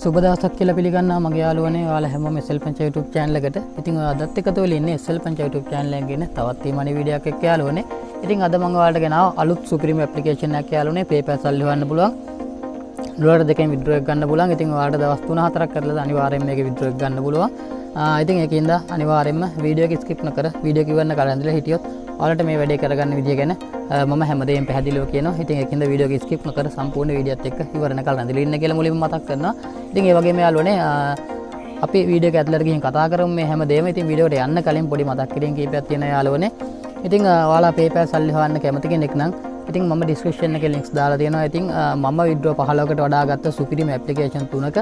සුබ දවසක් කියලා පිළිගන්නවා මගේ යාළුවනේ ඔයාලා හැමෝම SL Pancha YouTube channel එකට. ඉතින් අදත් එකතු වෙලා ඉන්නේ SL Pancha YouTube channel එකෙන් ගෙන තවත් Emoney වීඩියෝ එකක් යාළුවනේ. ඉතින් අද මම ඔයාලට ගෙනාවා අලුත් සුපිරිම ඇප්ලිකේෂන් එකක් යාළුවනේ PayPal සල්ලි හොයන්න පුළුවන්. ඩොලර් දෙකෙන් withdraw එක ගන්න පුළුවන්. ඉතින් ඔයාලට දවස් 3-4ක් කරලා අනිවාර්යයෙන් මේකේ withdraw එක ගන්න පුළුවන්. ඉතින් ඒකින්ද අනිවාර්යයෙන්ම වීඩියෝ එක skip නොකර වීඩියෝ එක ඉවරන කාලේ ඉඳලා හිටියොත් ඔයාලට මේ වැඩේ කරගන්න විදිය ගැන මම හැමදේම පැහැදිලිව කියනවා. ඉතින් ඒකින්ද වීඩියෝ එක skip නොකර සම්පූර්ණ වීඩියෝත් එක්ක ඉවරන කාලේ ඉඳලා ඉන්න කියලා මුලින්ම මතක් කරනවා. ඉතින් ඒ වගේම යාළුවනේ අපි වීඩියෝ එක ඇතුළට ගිහින් කතා කරමු මේ හැමදේම. ඉතින් වීඩියෝ එකට යන්න කලින් පොඩි මතක් කිරීම කීපයක් තියෙනවා යාළුවනේ. ඉතින් ඔයාලා PayPal සල්ලි හොයන්න කැමති කෙනෙක් නම් ඉතින් මම description එකේ links දාලා තියෙනවා. ඉතින් මම withdraw 15කට වඩා ගත්ත සුපිරිම application තුනක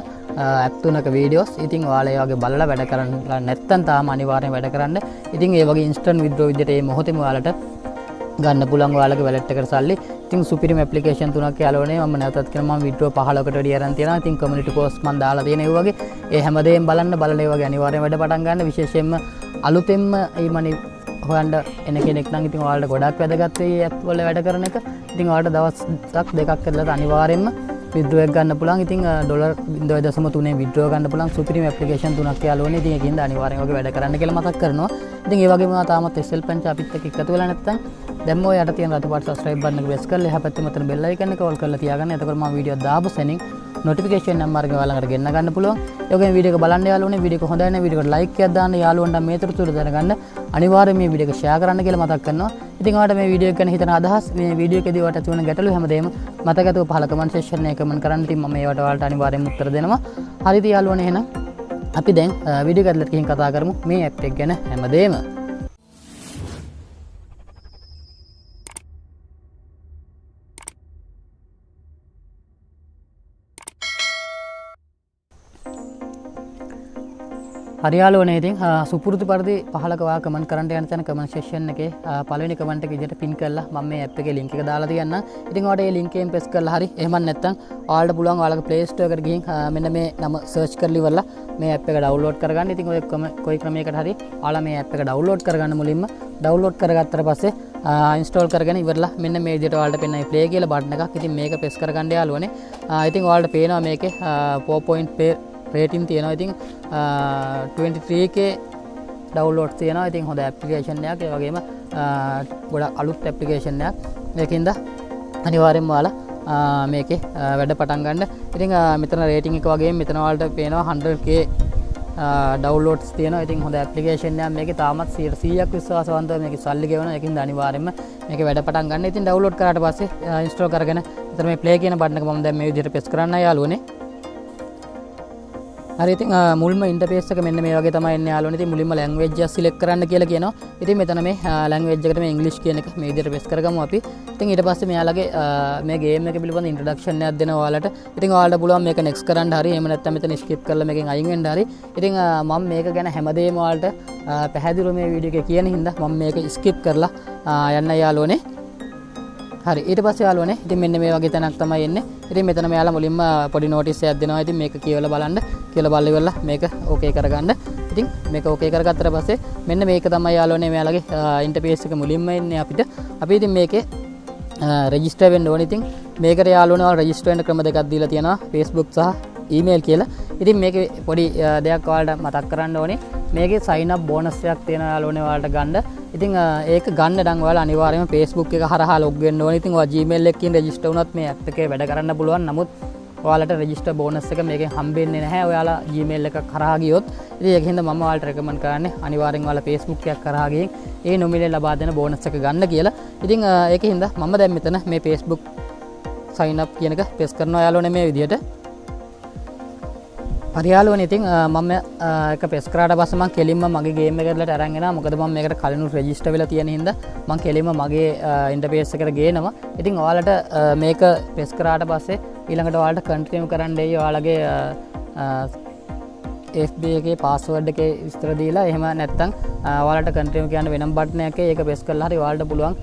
app තුනක videos. ඉතින් ඔයාලා ඒ වගේ බලලා වැඩ කරන්න නැත්නම් තාම අනිවාර්යෙන් වැඩ කරන්න. ඉතින් ඒ වගේ instant withdraw විදිහට මේ මොහොතේම ඔයාලට ගන්න පුළුවන් ඔයාලගේ wallet එකට සල්ලි. ඉතින් සුපිරිම application තුනක් යාළුවනේ මම නැවතත් කියනවා මම withdraw 15කට වැඩි අරන් තියෙනවා. ඉතින් community post මම දාලා තියෙන ඒ වගේ ඒ හැමදේම බලන්න බලලා ඒ වගේ අනිවාර්යෙන් වැඩ පටන් ගන්න. විශේෂයෙන්ම අලුතෙන්ම Emoney හොයන්න එන කෙනෙක් නම් ඉතින් ඔයාලට ගොඩක් වැදගත් වෙයි app වල වැඩ කරන එක. ඉතින් ඔයාලට දවස් දෙකක් ඇතුළත අනිවාර්යෙන්ම withdraw එක ගන්න පුළුවන්. ඉතින් ඩොලර් 0.3 withdraw ගන්න පුළුවන් සුපිරිම application තුනක් යාළුවනේ. ඉතින් ඒකින්ද අනිවාර්යෙන් ඔයගොල්ලෝ වැඩ කරන්න කියලා මතක් කරනවා. ඉතින් ඒ වගේම තාමත් SL Pancha අපිත් එක්ක එකතු වෙලා නැත්නම් දැන් ඔය යට තියෙන රතු පාට subscribe button එක press කරලා එහා පැත්තේ මතන bell icon එක all කරලා තියාගන්න. එතකොට මම වීඩියෝ දාපු සෙනින් notification number එක ඔයාලකට ගෙන්න ගන්න පුළුවන්. ඒ වගේම වීඩියෝ එක බලන්න යාළුවනේ. වීඩියෝ එක හොඳයි නම් වීඩියෝ එකට like එකක් දාන්න. යාළුවන්ට මේ තොරතුරු දැනගන්න අනිවාර්යයෙන් මේ වීඩියෝ එක share කරන්න කියලා මතක් කරනවා. ඉතින් ඔයාලට මේ වීඩියෝ එක ගැන හිතන අදහස් මේ වීඩියෝ එකේදී ඔයාලට ඇති වෙන ගැටලු හැමදේම මතකතුව පහල comment section එකේ comment කරන්න. ඉතින් මම ඒවට ඔයාලට අනිවාර්යයෙන්ම උත්තර දෙනවා. හරිද යාළුවනේ? එහෙනම් අපි දැන් වීඩියෝ එක ඇතුළට ගිහින් කතා කරමු මේ app එක ගැන හැමදේම. හරියාලෝනේ ඉතින් සුපුරුදු පරිදි පහලක වා කමෙන්ට් කරන්න යන තැන කමෙන්ට් සෙක්ෂන් එකේ පළවෙනි කමෙන්ට් එක විදිහට පින් කරලා මම මේ app එකේ link එක දාලා තියන්නම්. ඉතින් ඔයාලට මේ link එකෙන් press කරලා හරි එහෙම නැත්නම් ඔයාලට පුළුවන් ඔයාලගේ Play Store එකට ගිහින් මෙන්න මේ නම search කරලා ඉවරලා මේ app එක download කරගන්න. ඉතින් ඔය කොයි ක්‍රමයකට හරි ඔයාලා මේ app එක download කරගන්න මුලින්ම download කරගත්තට පස්සේ install කරගෙන ඉවරලා මෙන්න මේ විදිහට ඔයාලට පෙන්නයි play කියලා බටන් එකක්. ඉතින් මේක press කරගන්න යාළුවනේ. ඉතින් ඔයාලට පේනවා මේකේ 4.5 rating තියෙනවා. ඉතින් 23k downloads තියෙනවා. ඉතින් හොඳ application එකක්. ඒ වගේම ගොඩක් අලුත් application එකක්. ඒකින්ද අනිවාර්යෙන්ම ඔයාලා මේකේ වැඩ පටන් ගන්න. ඉතින් මෙතන rating එක වගේම මෙතන ඔයාලට පේනවා 100k downloads තියෙනවා. ඉතින් හොඳ application එකක්. මේකේ තාමත් 100ක් විශ්වාසවන්තව මේකේ සල්ලි ගෙවනවා. ඒකින්ද අනිවාර්යෙන්ම මේකේ වැඩ පටන් ගන්න. ඉතින් download කරාට පස්සේ install කරගෙන මෙතන මේ play කියන බටන් එක මම දැන් මේ විදිහට press කරන්න යාළුවනේ. හරි ඉතින් මුල්ම ඉන්ටර්ෆේස් එක මෙන්න මේ වගේ තමයි එන්නේ යාළුවනේ. ඉතින් මුලින්ම language එක select කරන්න කියලා කියනවා. ඉතින් මෙතන මේ language එකට මේ English කියන එක මේ විදිහට press කරගමු අපි. ඉතින් ඊට පස්සේ මෙයාලගේ මේ game එක පිළිබඳ introduction එකක් දෙනවා ඔයාලට. ඉතින් ඔයාලට පුළුවන් මේක next කරන්න හරි එහෙම නැත්නම් මෙතන skip කරලා මේකෙන් අයින් වෙන්න හරි. ඉතින් මම මේක ගැන හැමදේම ඔයාලට පැහැදිලිව මේ වීඩියෝ එකේ කියන හින්දා මම මේක skip කරලා යන්න යාළුවනේ. හරි ඊට පස්සේ යාළුවනේ ඉතින් මෙන්න මේ වගේ තැනක් තමයි එන්නේ. ඉතින් මෙතන මෙයාලා මුලින්ම පොඩි notice එකක් දෙනවා. ඉතින් මේක කියවලා බලන්න කියලා බලලා ඉවරලා මේක okay කරගන්න. ඉතින් මේක okay කරගත්තට පස්සේ මෙන්න මේක තමයි යාළුවනේ මෙයාලගේ ඉන්ටර්ෆේස් එක මුලින්ම එන්නේ අපිට. අපි ඉතින් මේකේ register වෙන්න ඕනේ. ඉතින් මේකට යාළුවනේ ඔයාලා register වෙන්න ක්‍රම දෙකක් දීලා තියෙනවා. Facebook සහ email කියලා. ඉතින් මේකේ පොඩි දෙයක් ඔයාලට මතක් කරන්න ඕනේ. මේකේ sign up bonus එකක් තියෙනවා යාළුවනේ ඔයාලට ගන්න. ඉතින් ඒක ගන්න නම් ඔයාලා අනිවාර්යයෙන්ම Facebook එක හරහා log වෙන්න ඕනේ. ඉතින් ඔයා Gmail එකකින් register වුණත් මේ app එකේ වැඩ කරන්න පුළුවන්. නමුත් ඔයාලට register bonus එක මේකෙන් හම්බෙන්නේ නැහැ. ඔයාලා Gmail එකක් කරහා ගියොත්. ඉතින් ඒකින්ද මම ඔයාලට recommend කරන්නේ අනිවාර්යෙන් ඔයාලා Facebook එකක් කරහා ගිහින් ඒ nominal ලබා දෙන bonus එක ගන්න කියලා. ඉතින් ඒකින්ද මම දැන් මෙතන මේ Facebook sign up කියන එක press කරනවා යාළුවනේ මේ විදිහට. හරි යාළුවනේ ඉතින් මම එක press කරාට පස්සේ මම කෙලින්ම මගේ game එකකට අරන් එනවා. මොකද මම මේකට කලිනුත් register වෙලා තියෙන හින්දා මම කෙලින්ම මගේ interface එකට ගේනවා. ඉතින් ඔයාලට මේක press කරාට පස්සේ ඊළඟට ඔයාලට continue කරන්න දෙයි ඔයාලගේ FB එකේ password එකේ විස්තර දීලා එහෙම නැත්නම් ඔයාලට continue කියන වෙනම බටන් එකේ ඒක press කරලා හරි ඔයාලට පුළුවන්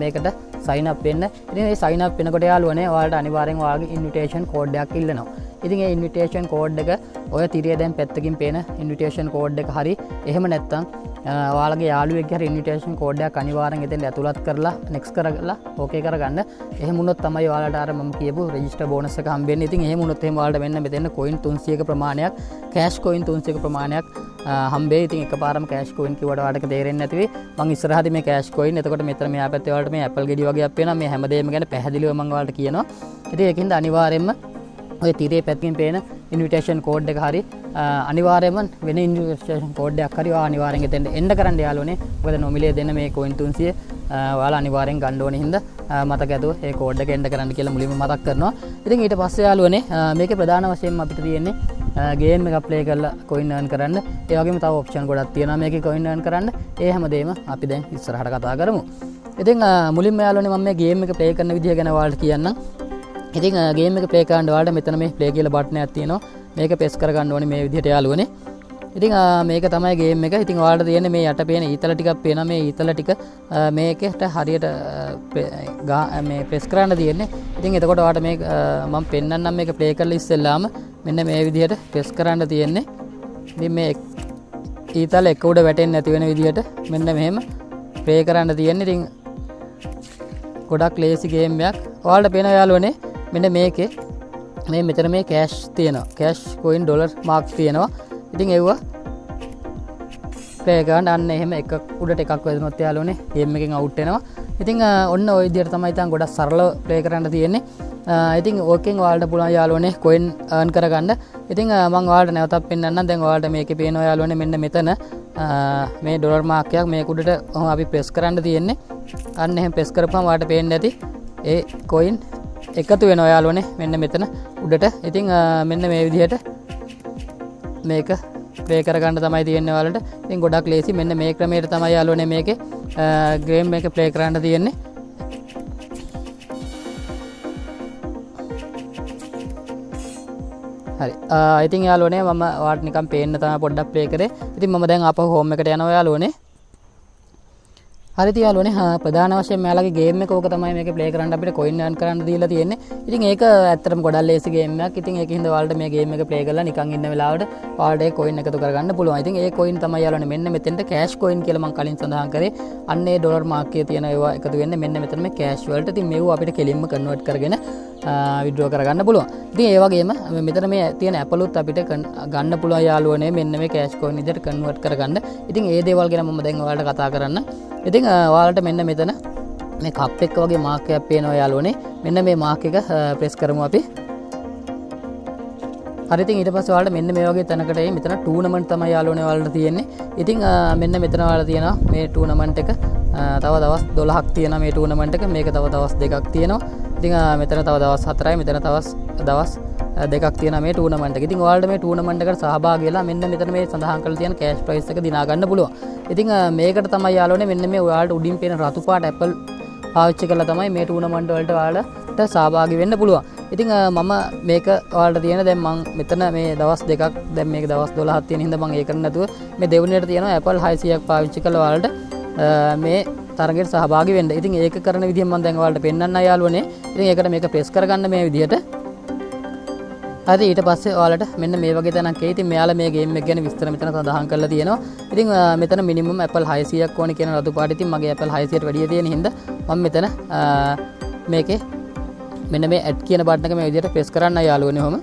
මේකට sign up වෙන්න. ඉතින් මේ sign up වෙනකොට යාළුවනේ ඔයාලට අනිවාර්යෙන් ඔයාලගේ invitation code එකක් ඉල්ලනවා. ඉතින් ඒ invitation code එක ඔය තිරිය දැන් පැත්තකින් පේන invitation code එක හරි එහෙම නැත්නම් ඔයාලගේ යාළුවෙක් හරි ඉන්විටේෂන් කෝඩ් එකක් අනිවාර්යෙන් එතෙන් ඇතුළත් කරලා next කරලා ඕකේ කරගන්න. එහෙම වුණොත් තමයි ඔයාලට අර මම කියපු රෙජිස්ටර් බෝනස් එක හම්බෙන්නේ. ඉතින් එහෙම වුණොත් එහෙම ඔයාලට මෙන්න මෙතන coin 300ක ප්‍රමාණයක් cash coin 300ක ප්‍රමාණයක් හම්බෙයි. ඉතින් එකපාරම cash coin කිව්වට ඔයාලට තේරෙන්නේ නැති වෙයි. මම ඉස්සරහදී මේ cash coin එතකොට මෙතන මෙහා පැත්තේ ඔයාලට මේ Apple ගෙඩි වගේ අප් වෙනවා. මේ හැමදේම ගැන පැහැදිලිව මම ඔයාලට කියනවා. ඉතින් ඒකින්ද අනිවාර්යෙන්ම ඔය තිරේ පැත්තකින් පේන ඉන්විටේෂන් කෝඩ් එක හරි අනිවාර්යයෙන්ම වෙන ඉන්විටේෂන් කෝඩ් එකක් හරි ඔයා අනිවාර්යෙන් එතෙන්ට එන්න කරන්න යාළුවනේ. මොකද නොමිලේ දෙන්න මේ coin 300 ඔයාලා අනිවාර්යෙන් ගන්න ඕනේ හින්දා මතක ඇතුව ඒ කෝඩ් එක එන්න කරන්න කියලා මුලින්ම මතක් කරනවා. ඉතින් ඊට පස්සේ යාළුවනේ මේකේ ප්‍රධාන වශයෙන්ම අපිට තියෙන්නේ ගේම් එකක් ප්ලේ කරලා coin earn කරන්න. ඒ වගේම තව ඔප්ෂන් ගොඩක් තියෙනවා මේකේ coin earn කරන්න. ඒ හැමදේම අපි දැන් ඉස්සරහට කතා කරමු. ඉතින් මුලින්ම යාළුවනේ මම මේ ගේම් එක ප්ලේ කරන විදිය ගැන ඔයාලට කියන්නම්. ඉතින් ගේම් එක ප්ලේ කරන්න ඔයාලට මෙතන මේ ප්ලේ කියලා බටන් එකක් තියෙනවා. මේක ප්‍රෙස් කරගන්න ඕනේ මේ විදිහට යාළුවනේ. ඉතින් මේක තමයි ගේම් එක. ඉතින් ඔයාලට තියෙන්නේ මේ යට පේන ඊතල ටිකක් පේනවා. මේ ඊතල ටික මේකට හරියට මේ ප්‍රෙස් කරන්න තියෙන්නේ. ඉතින් එතකොට ඔයාලට මේ මම පෙන්නන්නම් මේක ප්ලේ කරලා ඉස්සෙල්ලාම මෙන්න මේ විදිහට ප්‍රෙස් කරන්න තියෙන්නේ. ඉතින් මේ ඊතල එක උඩ වැටෙන්නේ නැති වෙන විදිහට මෙන්න මෙහෙම ප්ලේ කරන්න තියෙන්නේ. ඉතින් ගොඩක් ලේසි ගේම් එකක්. ඔයාලට පේන යාළුවනේ මෙන්න මේකේ මේ මෙතන මේ කෑෂ් තියෙනවා. කෑෂ් coin ඩොලර් මාක් තියෙනවා. ඉතින් ඒවා ප්ලේ කරන්න අන්න එහෙම එකක් උඩට එකක් වැදුනොත් යාළුවනේ ගේම් එකෙන් අවුට් වෙනවා. ඉතින් ඔන්න ওই විදිහට තමයි ඉතින් ගොඩක් සරලව ප්ලේ කරන්න තියෙන්නේ. ඉතින් ඕකෙන් ඔයාලට පුළුවන් යාළුවනේ coin earn කරගන්න. ඉතින් මම ඔයාලට නැවතත් පෙන්නන්නම්. දැන් ඔයාලට මේකේ පේනවා යාළුවනේ මෙන්න මෙතන මේ ඩොලර් මාක් එකක් මේක උඩට අපි ප්‍රෙස් කරන්න තියෙන්නේ. අන්න එහෙම ප්‍රෙස් කරපුවම ඔයාලට පේන්නේ නැති ඒ coin එකතු වෙනවා යාළුවනේ මෙන්න මෙතන උඩට. ඉතින් මෙන්න මේ විදිහට මේක ප්ලේ කරගන්න තමයි තියෙන්නේ ඔයාලට. ඉතින් ගොඩක් ලේසි. මෙන්න මේ ක්‍රමයට තමයි යාළුවනේ මේකේ ගේම් එක ප්ලේ කරන්න තියෙන්නේ. හරි. ඉතින් යාළුවනේ මම ඔයාලට නිකන් පේන්න තමයි පොඩ්ඩක් ප්ලේ කරේ. ඉතින් මම දැන් ආපහු හෝම් එකට යනවා යාළුවනේ. හරිද යාළුවනේ ප්‍රධාන වශයෙන් මෙයාලගේ ගේම් එක ඕක තමයි මේක ප්ලේ කරන්න අපිට coin earn කරන්න දීලා තියෙන්නේ. ඉතින් ඒක ඇත්තටම ගොඩක් ලේසි ගේම් එකක්. ඉතින් ඒකින්ද ඔයාලට මේ ගේම් එක ප්ලේ කරලා නිකන් ඉන්න වෙලාවට ඔයාලට ඒ coin එකතු කරගන්න පුළුවන්. ඉතින් ඒ coin තමයි යාළුවනේ මෙන්න මෙතෙන්ට cash coin කියලා මම කලින් සඳහන් කරේ. අන්න ඒ ඩොලර් මාක් එකේ තියෙන ඒවා එකතු වෙන්නේ මෙන්න මෙතන මේ cash වලට. ඉතින් මේව අපිට කෙලින්ම කන්වර්ට් කරගෙන විඩ්‍රෝ කරගන්න පුළුවන්. ඉතින් ඒ වගේම මෙතන මේ තියෙන Appleුත් අපිට ගන්න පුළුවන් යාළුවනේ මෙන්න මේ cash coin විදිහට කන්වර්ට් කරගන්න. ඉතින් ඒ දේවල් ගැන මම දැන් ඔයාලට කතා කරන්න. ඉතින් ඔයාලට මෙන්න මෙතන මේ කප් එක වගේ මාක් එකක් පේනවා යාළුවනේ. මෙන්න මේ මාක් එක ප්‍රෙස් කරමු අපි. හරි. ඉතින් ඊට පස්සේ ඔයාලට මෙන්න මේ වගේ තැනකට මෙතන ටූර්නමන්ට් තමයි යාළුවනේ ඔයාලට තියෙන්නේ. ඉතින් මෙන්න මෙතන ඔයාලට තියෙනවා මේ ටූර්නමන්ට් එක. තව දවස් 12ක් තියෙනවා මේ ටූර්නමන්ට් එක. මේක තව දවස් 2ක් තියෙනවා. ඉතින් මෙතන තව දවස් 4යි. මෙතන දවස් 2ක් තියෙනවා මේ ටූර්නමන්ට් එක. ඉතින් ඔයාලට මේ ටූර්නමන්ට් එකට සහභාගී වෙලා මෙන්න මෙතන මේ සඳහන් කරලා තියෙන කෑෂ් ප්‍රයිස් එක දිනා ගන්න පුළුවන්. ඉතින් මේකට තමයි යාළුවනේ මෙන්න මේ ඔයාලට උඩින් පේන රතු පාට Apple පාවිච්චි කරලා තමයි මේ ටූර්නමන්ට් වලට ඔයාලට සහභාගී වෙන්න පුළුවන්. ඉතින් මම මේක ඔයාලට තියෙන දැන් මම මෙතන මේ දවස් 2ක් දැන් මේක දවස් 12ක් තියෙන හින්දා මම ඒක කරන්න නැතුව මේ දෙවුනියට තියෙනවා Apple 600ක් පාවිච්චි කරලා ඔයාලට මේ තරගෙට සහභාගී වෙන්න. ඉතින් ඒක කරන විදිහ මම දැන් ඔයාලට පෙන්නන්න යාළුවනේ. ඉතින් ඒකට මේක ප්‍රෙස් කරගන්න මේ විදිහට. හරි. ඊට පස්සේ ඔයාලට මෙන්න මේ වගේ තැනක් එයි. ඉතින් මෙයාලා මේ ගේම් එක ගැන විස්තර මෙතන සඳහන් කරලා තියෙනවා. ඉතින් මෙතන මිනිමම් Apple 600ක් ඕනේ කියන රතු පාට. ඉතින් මගේ Apple 600ට වැඩිය තියෙන හින්දා මම මෙතන මේකේ මෙන්න මේ ඇඩ් කියන බටන් එක මේ විදිහට ප්‍රෙස් කරන්න යාළුවනේ ඔහම.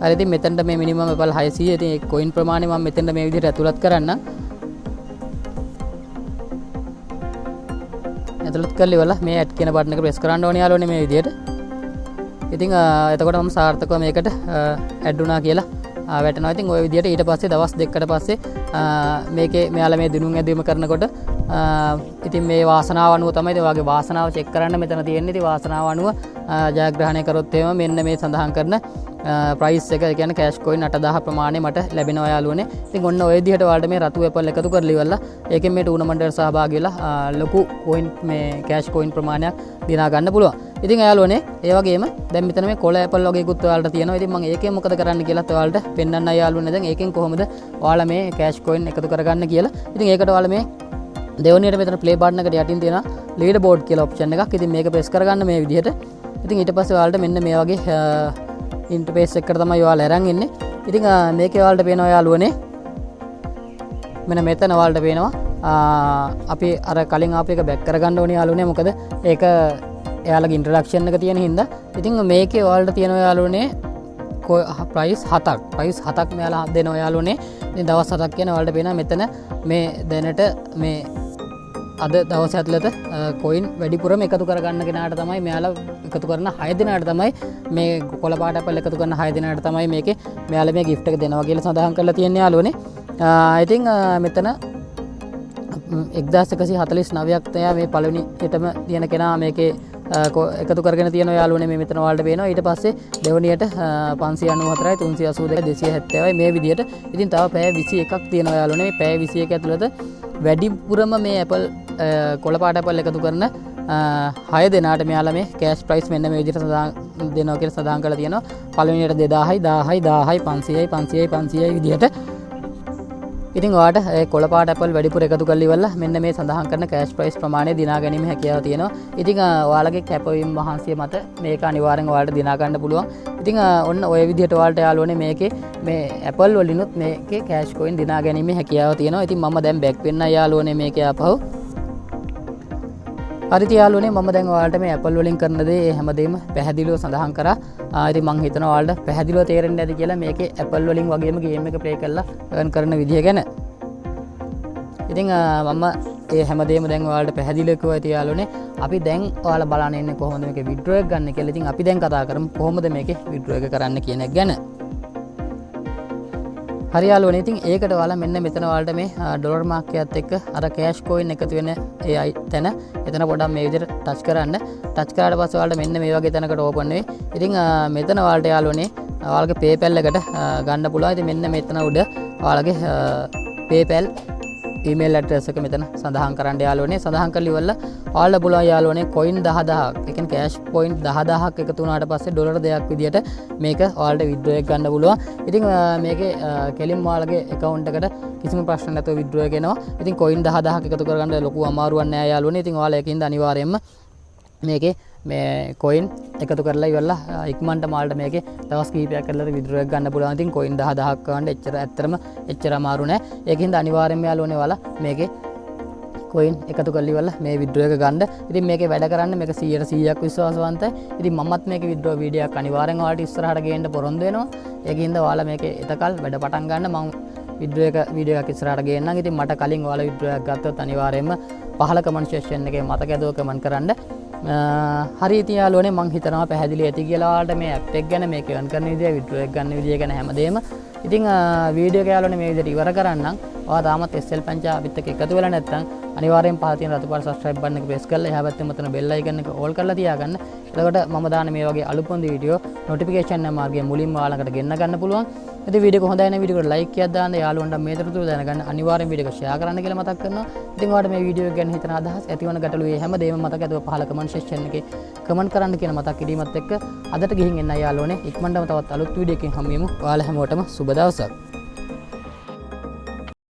හරි. ඉතින් මෙතනට මේ මිනිමම් Apple 600 ඉතින් ඒ coin ප්‍රමාණය මම මෙතනට මේ විදිහට ඇතුළත් කරන්න. ඇතුළත් කරලා ඉවරලා මේ ඇඩ් කියන බටන් එක ප්‍රෙස් කරන්න ඕනේ යාළුවනේ මේ විදිහට. ඉතින් එතකොට මම සාර්ථකව මේකට ඇඩ් වුණා කියලා වැටෙනවා. ඉතින් ওই විදිහට ඊට පස්සේ දවස් දෙකකට පස්සේ මේකේ මෙයාලා මේ දිනුම් ඇදීම කරනකොට ඉතින් මේ වාසනාව අනුව තමයි ඉතින් ඔයාගේ වාසනාව චෙක් කරන්න මෙතන තියෙන්නේ. ඉතින් වාසනාව අනුව ජයග්‍රහණය කරොත් එහෙම මෙන්න මේ සඳහන් කරන ප්‍රයිස් එක කියන්නේ කෑෂ් coin 8000 ප්‍රමාණය මට ලැබෙනවා යාළුවනේ. ඉතින් ඔන්න ඔය විදිහට ඔයාලට මේ රතු Apple එකතු කරලා ඉවරලා ඒකෙන් මේ ටූර්නමන්ට් එකට සහභාගී වෙලා ලොකු coin මේ කෑෂ් coin ප්‍රමාණයක් දිනා ගන්න පුළුවන්. ඉතින් යාළුවනේ ඒ වගේම දැන් මෙතන මේ කොළ Apple වගේකුත් ඔයාලට තියෙනවා. ඉතින් මම ඒකෙන් මොකද කරන්න කියලාත් ඔයාලට පෙන්නන්න යාළුවනේ. දැන් ඒකෙන් කොහොමද ඔයාලා මේ කෑෂ් coin එකතු කරගන්න කියලා. ඉතින් ඒකට ඔයාලා මේ දෙවනියට මෙතන ප්ලේ බටන් එකට යටින් තියෙන ලීඩ් බෝඩ් කියලා ඔප්ෂන් එකක්. ඉතින් මේක ප්‍රෙස් කරගන්න මේ විදිහට. ඉතින් ඊට පස්සේ ඔයාලට මෙන්න මේ වගේ ඉන්ටර්ෆේස් එකකට තමයි ඔයාලා අරන් ඉන්නේ. ඉතින් මේකේ ඔයාලට පේනවා යාළුවනේ මෙන්න මෙතන ඔයාලට පේනවා අපි අර කලින් ආපු එක බැක් කරගන්න ඕනේ යාළුවනේ. මොකද ඒක එයාලගේ ඉන්ට්‍රොඩක්ෂන් එක තියෙන හින්දා. ඉතින් මේකේ ඔයාලට තියෙනවා යාළුවනේ ප්‍රයිස් 7ක් මෙයාලා දෙනවා යාළුවනේ. ඉතින් දවස් 7ක් කියන ඔයාලට පේනවා මෙතන මේ දැනට මේ අද දවස් ඇතුළත කොයින් වැඩිපුරම එකතු කරගන්න කෙනාට තමයි මෙයාලා එකතු කරන 6 දිනකට තමයි මේ කොළ පාට ඇපල් එකතු කරන 6 දිනකට තමයි මේකේ මෙයාලා මේ gift එක දෙනවා කියලා සඳහන් කරලා තියෙන්නේ යාළුවනේ. ඉතින් මෙතන 1149ක් තමයි මේ පළවෙනි හෙටම තියෙන කෙනා මේකේ එකතු කරගෙන තියෙන යාළුවනේ. මේ මෙතන ඔයාලට පේනවා. ඊට පස්සේ දෙවණියට 594යි 382යි 270යි මේ විදිහට. ඉතින් තව පැය 21ක් තියෙනවා යාළුවනේ. මේ පැය 21 ඇතුළත වැඩිපුරම මේ ඇපල් කොළ පාට ඇපල් එකතු කරන 6 දෙනාට මෙයාලා මේ කෑෂ් ප්‍රයිස් මෙන්න මේ විදිහට දෙනවා කියලා සඳහන් කරලා තියෙනවා. පළවෙනියට 2000යි 1000යි 500යි 500යි විදිහට. ඉතින් ඔයාට ඒ කොළ පාට ඇපල් වැඩිපුර එකතු කරලා ඉවරලා මෙන්න මේ සඳහන් කරන කෑෂ් ප්‍රයිස් ප්‍රමාණය දිනා ගැනීම හැකියාව තියෙනවා. ඉතින් ඔයාලගේ කැපවීම මහන්සිය මත මේක අනිවාර්යෙන් ඔයාලට දිනා ගන්න පුළුවන්. ඉතින් ඔන්න ඔය විදිහට ඔයාලට යාළුවනේ මේකේ මේ ඇපල් වලිනුත් මේකේ කෑෂ් කොයින් දිනා ගැනීම හැකියාව තියෙනවා. ඉතින් මම දැන් බෑක් වෙන්න යාළුවනේ මේකේ ආපහු. හරිද යාළුවනේ මම දැන් ඔයාලට මේ ඇපල් වලින් කරන දේ හැමදේම පැහැදිලිව සඳහන් කරා. ඉතින් මම හිතනවා ඔයාලට පැහැදිලිව තේරෙන්න ඇති කියලා මේකේ ඇපල් වලින් වගේම ගේම් එක ප්ලේ කරලා earn කරන විදිය ගැන. ඉතින් මම ඒ හැමදේම දැන් ඔයාලට පැහැදිලිව කිව්වා ඉතින් යාළුවනේ. අපි දැන් ඔයාලා බලන්න ඉන්නේ කොහොමද මේකේ විඩ්‍රෝ එක ගන්න කියලා. ඉතින් අපි දැන් කතා කරමු කොහොමද මේකේ විඩ්‍රෝ එක කරන්න කියන එක ගැන. හරි යාළුවනේ. ඉතින් ඒකට ඔයාලා මෙන්න මෙතන ඔයාලට මේ ඩොලර් මාක් එකත් එක්ක අර කෑෂ් කොයින් එකතු වෙන ඒ තැන එතන පොඩ්ඩක් මේ විදිහට ටච් කරන්න. ටච් කරාට පස්සේ ඔයාලට මෙන්න මේ වගේ තැනකට ඕපන් වෙයි. ඉතින් මෙතන ඔයාලට යාළුවනේ ඔයාලගේ PayPal එකට ගන්න පුළුවන්. ඉතින් මෙන්න මෙතන උඩ ඔයාලගේ PayPal email address එක මෙතන සඳහන් කරන්න යාළුවනේ. සඳහන් කරලා ඉවරලා ඔයාලට පුළුවන් යාළුවනේ coin 10000ක් ඒ කියන්නේ cash point 10000ක් එකතු වුණාට පස්සේ ඩොලර් 2ක් විදියට මේක ඔයාලට withdraw එක ගන්න පුළුවන්. ඉතින් මේකේ කෙලින්ම ඔයාලගේ account එකට කිසිම ප්‍රශ්න නැතුව withdraw එක එනවා. ඉතින් coin 10000ක් එකතු කරගන්න ලොකු අමාරුවක් නෑ යාළුවනේ. ඉතින් ඔයාලා ඒකින්ද අනිවාර්යයෙන්ම මේකේ මේ coin එකතු කරලා ඉවරලා ඉක්මනට මාල්ට මේකේ දවස් කිහිපයක් කරලා withdraw එක ගන්න පුළුවන්. ඉතින් coin 10000ක් ගන්න ඇත්තටම එච්චර අමාරු නෑ. ඒකින්ද අනිවාර්යයෙන්ම යාළුවනේ ඔයාලා මේකේ coin එකතු කරලා ඉවරලා මේ withdraw එක ගන්න. ඉතින් මේකේ වැඩ කරන්න මේක 100%ක් විශ්වාසවන්තයි. ඉතින් මමත් මේකේ withdraw වීඩියෝ එකක් අනිවාර්යෙන් ඔයාලට ඉස්සරහට ගේන්න පොරොන්දු වෙනවා. ඒකින්ද ඔයාලා මේකේ එතකල් වැඩ පටන් ගන්න. මම withdraw එක වීඩියෝ එකක් ඉස්සරහට ගේන්නම්. ඉතින් මට කලින් ඔයාලා withdraw එකක් ගත්තොත් අනිවාර්යයෙන්ම පහළ කමෙන්ට් සෙක්ෂන් එකේ මතක ඇදුව කමෙන්ට් කරන්න. හරි ඉතින් යාළුවනේ මම හිතනවා පැහැදිලි ඇති කියලා ඔයාලට මේ ඇප් එක ගැන මේක earn කරන විදිය withdraw එක ගන්න විදිය ගැන හැමදේම. ඉතින් වීඩියෝ එක යාළුවනේ මේ විදිහට ඉවර කරන්නම්. ඔයා තාමත් SL Pancha අපිත් එක්ක එකතු වෙලා නැත්නම් අනිවාර්යෙන් පහළ තියෙන රතු පාට subscribe button එක press කරලා එහා පැත්තේ මතන bell icon එක all කරලා තියාගන්න. එතකොට මම දාන මේ වගේ අලුත් පොන්දි වීඩියෝ notification එක මාර්ගයෙන් මුලින්ම ඔයාලකට ගෙන්න ගන්න පුළුවන්. ඉතින් වීඩියෝ එක හොඳයි නම් වීඩියෝ එකට like එකක් දාන්න. යාළුවන්ට මේ තොරතුරු දැනගන්න අනිවාර්යෙන් වීඩියෝ එක share කරන්න කියලා මතක් කරනවා. ඉතින් ඔයාලට මේ වීඩියෝ එක ගැන හිතන අදහස් ඇතිවන ගැටලු මේ හැමදේම මතක ඇතුව පහළ comment section එකේ comment කරන්න කියන මතක් කිරීමත් එක්ක අදට ගිහින් එන්න යාළුවනේ. ඉක්මනටම තවත් අලුත් වීඩියෝ එකකින් හමු වෙමු. ඔයාලා හැමෝටම සුබ දවසක්.